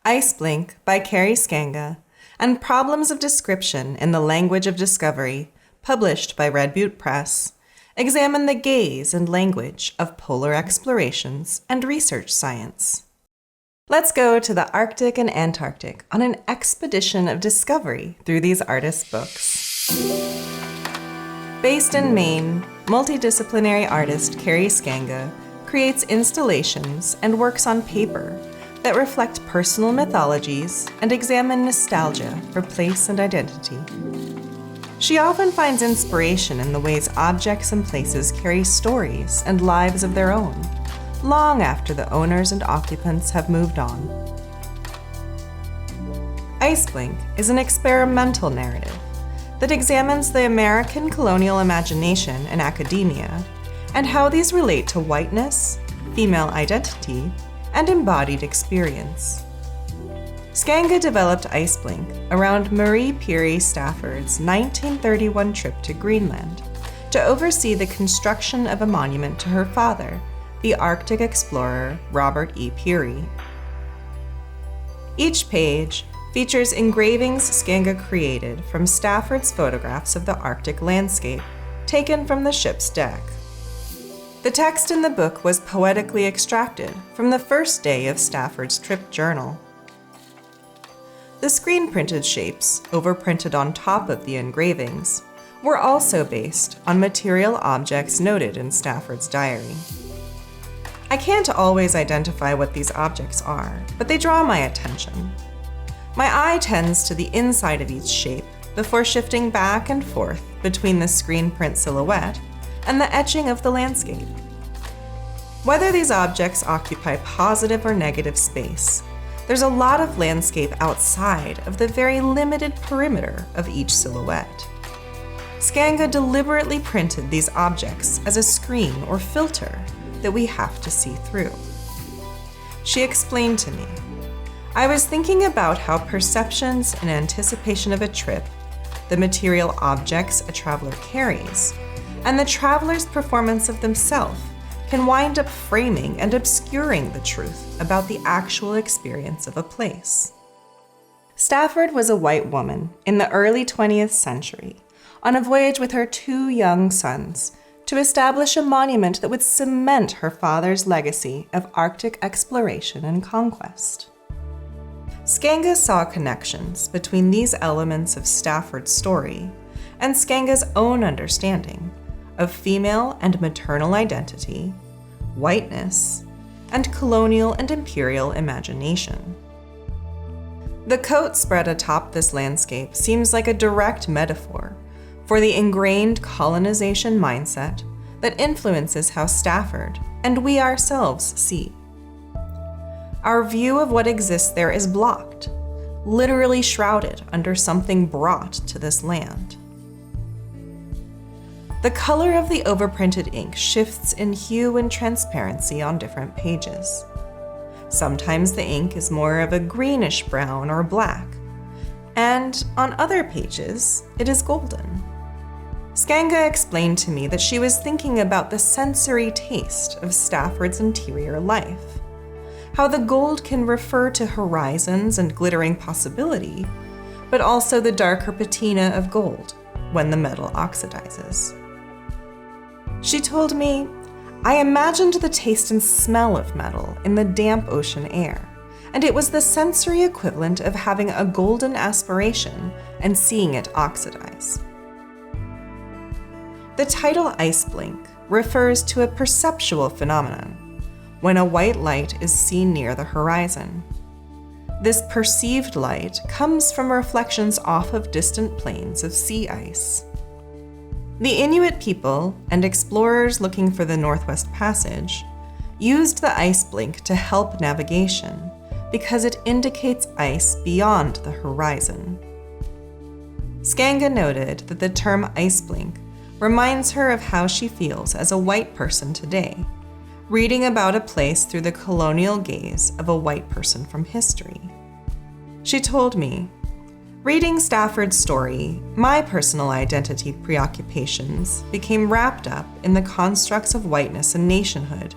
Iceblink by Carrie Scanga and Problems of Description in the Language of Discovery, published by Red Butte Press, examine the gaze and language of polar explorations and research science. Let's go to the Arctic and Antarctic on an expedition of discovery through these artists' books. Based in Maine, multidisciplinary artist Carrie Scanga creates installations and works on paper that reflect personal mythologies and examine nostalgia for place and identity. She often finds inspiration in the ways objects and places carry stories and lives of their own, long after the owners and occupants have moved on. Iceblink is an experimental narrative that examines the American colonial imagination in academia and how these relate to whiteness, female identity, and embodied experience. Scanga developed Iceblink around Marie Peary Stafford's 1931 trip to Greenland to oversee the construction of a monument to her father, the Arctic explorer Robert E. Peary. Each page features engravings Scanga created from Stafford's photographs of the Arctic landscape, taken from the ship's deck. The text in the book was poetically extracted from the first day of Stafford's trip journal. The screen-printed shapes, overprinted on top of the engravings, were also based on material objects noted in Stafford's diary. I can't always identify what these objects are, but they draw my attention. My eye tends to the inside of each shape before shifting back and forth between the screen print silhouette and the etching of the landscape. Whether these objects occupy positive or negative space, there's a lot of landscape outside of the very limited perimeter of each silhouette. Scanga deliberately printed these objects as a screen or filter that we have to see through. She explained to me, "I was thinking about how perceptions in anticipation of a trip, the material objects a traveler carries, and the traveler's performance of themselves can wind up framing and obscuring the truth about the actual experience of a place." Stafford was a white woman in the early 20th century on a voyage with her 2 young sons to establish a monument that would cement her father's legacy of Arctic exploration and conquest. Scanga saw connections between these elements of Stafford's story and Scanga's own understanding of female and maternal identity, whiteness, and colonial and imperial imagination. The coat spread atop this landscape seems like a direct metaphor for the ingrained colonization mindset that influences how Stafford and we ourselves see. Our view of what exists there is blocked, literally shrouded under something brought to this land. The color of the overprinted ink shifts in hue and transparency on different pages. Sometimes the ink is more of a greenish brown or black, and on other pages, it is golden. Scanga explained to me that she was thinking about the sensory taste of Stafford's interior life, how the gold can refer to horizons and glittering possibility, but also the darker patina of gold when the metal oxidizes. She told me, "I imagined the taste and smell of metal in the damp ocean air, and it was the sensory equivalent of having a golden aspiration and seeing it oxidize." The title Iceblink refers to a perceptual phenomenon, when a white light is seen near the horizon. This perceived light comes from reflections off of distant plains of sea ice. The Inuit people and explorers looking for the Northwest Passage used the Iceblink to help navigation because it indicates ice beyond the horizon. Scanga noted that the term Iceblink reminds her of how she feels as a white person today, reading about a place through the colonial gaze of a white person from history. She told me, Reading Stafford's story, my personal identity preoccupations became wrapped up in the constructs of whiteness and nationhood,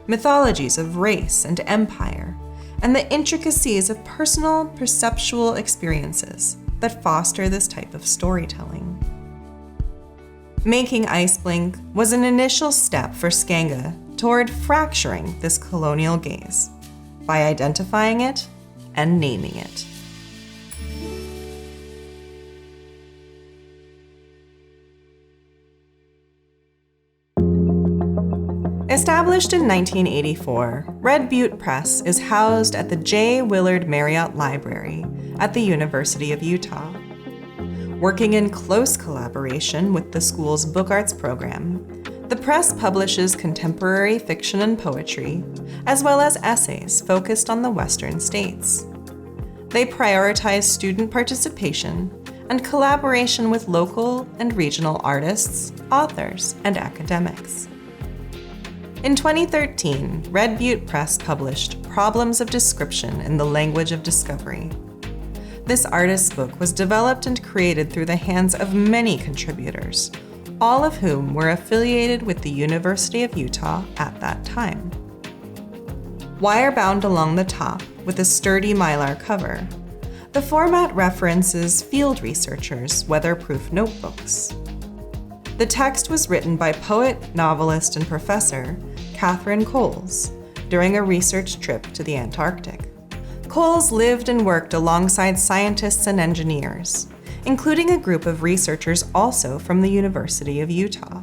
mythologies of race and empire, and the intricacies of personal perceptual experiences that foster this type of storytelling. Making Iceblink was an initial step for Scanga toward fracturing this colonial gaze by identifying it and naming it. Established in 1984, Red Butte Press is housed at the J. Willard Marriott Library at the University of Utah. Working in close collaboration with the school's book arts program, the press publishes contemporary fiction and poetry, as well as essays focused on the Western states. They prioritize student participation and collaboration with local and regional artists, authors, and academics. In 2013, Red Butte Press published Problems of Description in the Language of Discovery. This artist's book was developed and created through the hands of many contributors, all of whom were affiliated with the University of Utah at that time. Wire-bound along the top with a sturdy mylar cover, the format references field researchers' weatherproof notebooks. The text was written by poet, novelist, and professor Catherine Coles during a research trip to the Antarctic. Coles lived and worked alongside scientists and engineers, including a group of researchers also from the University of Utah.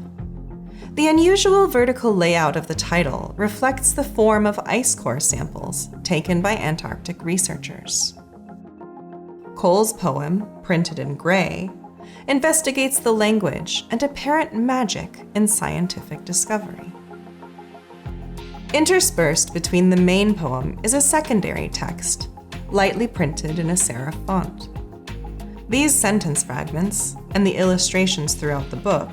The unusual vertical layout of the title reflects the form of ice core samples taken by Antarctic researchers. Coles' poem, printed in gray, investigates the language and apparent magic in scientific discovery. Interspersed between the main poem is a secondary text, lightly printed in a serif font. These sentence fragments, and the illustrations throughout the book,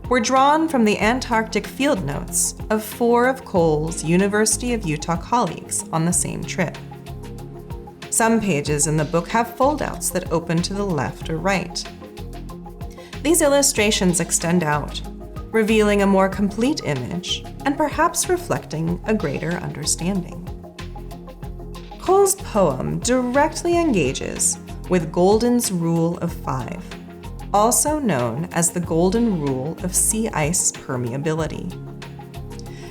were drawn from the Antarctic field notes of 4 of Coles' University of Utah colleagues on the same trip. Some pages in the book have foldouts that open to the left or right. These illustrations extend out, revealing a more complete image and perhaps reflecting a greater understanding. Coles' poem directly engages with Golden's Rule of 5, also known as the Golden Rule of sea ice permeability.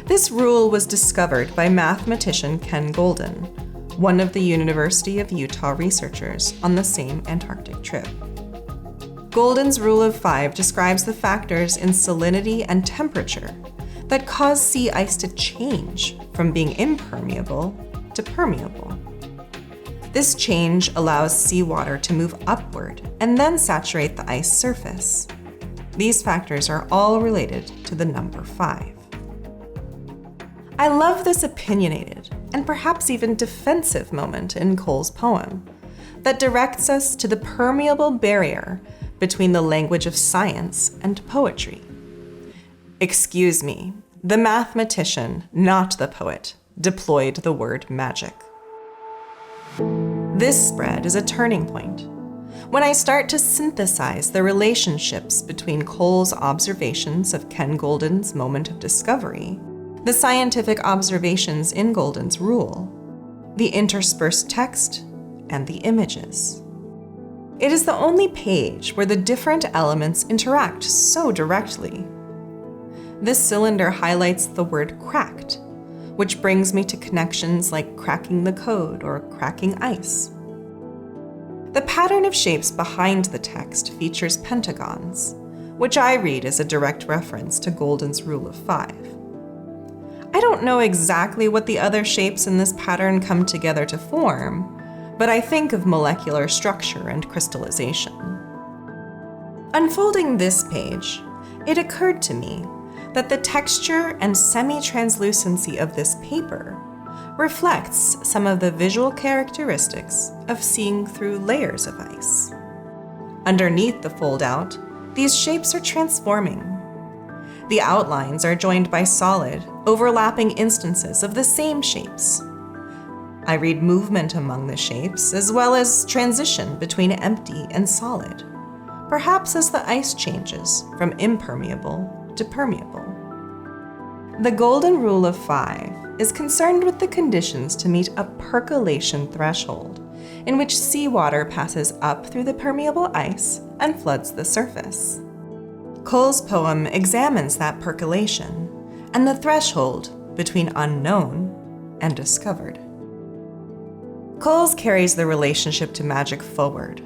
This rule was discovered by mathematician Ken Golden, one of the University of Utah researchers on the same Antarctic trip. Golden's Rule of 5 describes the factors in salinity and temperature that cause sea ice to change from being impermeable to permeable. This change allows seawater to move upward and then saturate the ice surface. These factors are all related to the number 5. I love this opinionated and perhaps even defensive moment in Coles' poem that directs us to the permeable barrier between the language of science and poetry. Excuse me, the mathematician, not the poet, deployed the word magic. This spread is a turning point. When I start to synthesize the relationships between Coles' observations of Ken Golden's moment of discovery, the scientific observations in Golden's rule, the interspersed text, and the images. It is the only page where the different elements interact so directly. This cylinder highlights the word cracked, which brings me to connections like cracking the code or cracking ice. The pattern of shapes behind the text features pentagons, which I read as a direct reference to Golden's Rule of 5. I don't know exactly what the other shapes in this pattern come together to form, but I think of molecular structure and crystallization. Unfolding this page, it occurred to me that the texture and semi-translucency of this paper reflects some of the visual characteristics of seeing through layers of ice. Underneath the fold-out, these shapes are transforming. The outlines are joined by solid, overlapping instances of the same shapes. I read movement among the shapes, as well as transition between empty and solid, perhaps as the ice changes from impermeable to permeable. The golden rule of 5 is concerned with the conditions to meet a percolation threshold, in which seawater passes up through the permeable ice and floods the surface. Cole's poem examines that percolation and the threshold between unknown and discovered. Coles carries the relationship to magic forward.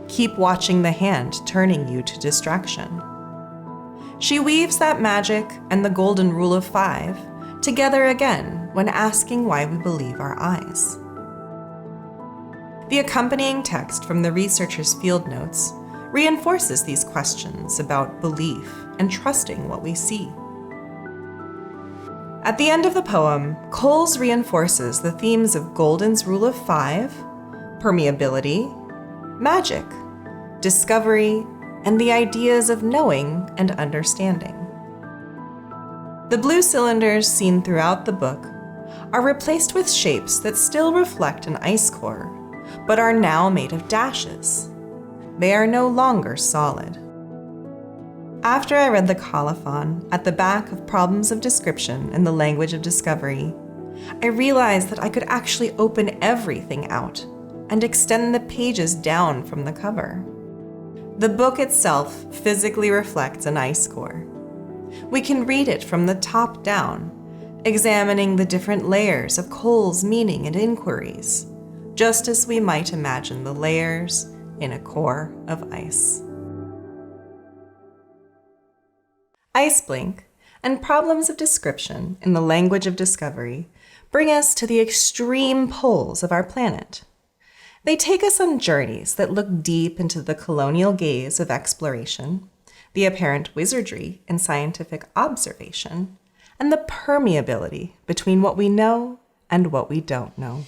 Keep watching the hand turning you to distraction. She weaves that magic and the golden rule of 5 together again when asking why we believe our eyes. The accompanying text from the researcher's field notes reinforces these questions about belief and trusting what we see. At the end of the poem, Coles reinforces the themes of Golden's rule of 5, permeability, magic, discovery, and the ideas of knowing and understanding. The blue cylinders seen throughout the book are replaced with shapes that still reflect an ice core, but are now made of dashes. They are no longer solid. After I read the colophon at the back of Problems of Description in the Language of Discovery, I realized that I could actually open everything out and extend the pages down from the cover. The book itself physically reflects an ice core. We can read it from the top down, examining the different layers of Cole's meaning and inquiries, just as we might imagine the layers in a core of ice. Iceblink and Problems of Description in the Language of Discovery bring us to the extreme poles of our planet. They take us on journeys that look deep into the colonial gaze of exploration, the apparent wizardry in scientific observation, and the permeability between what we know and what we don't know.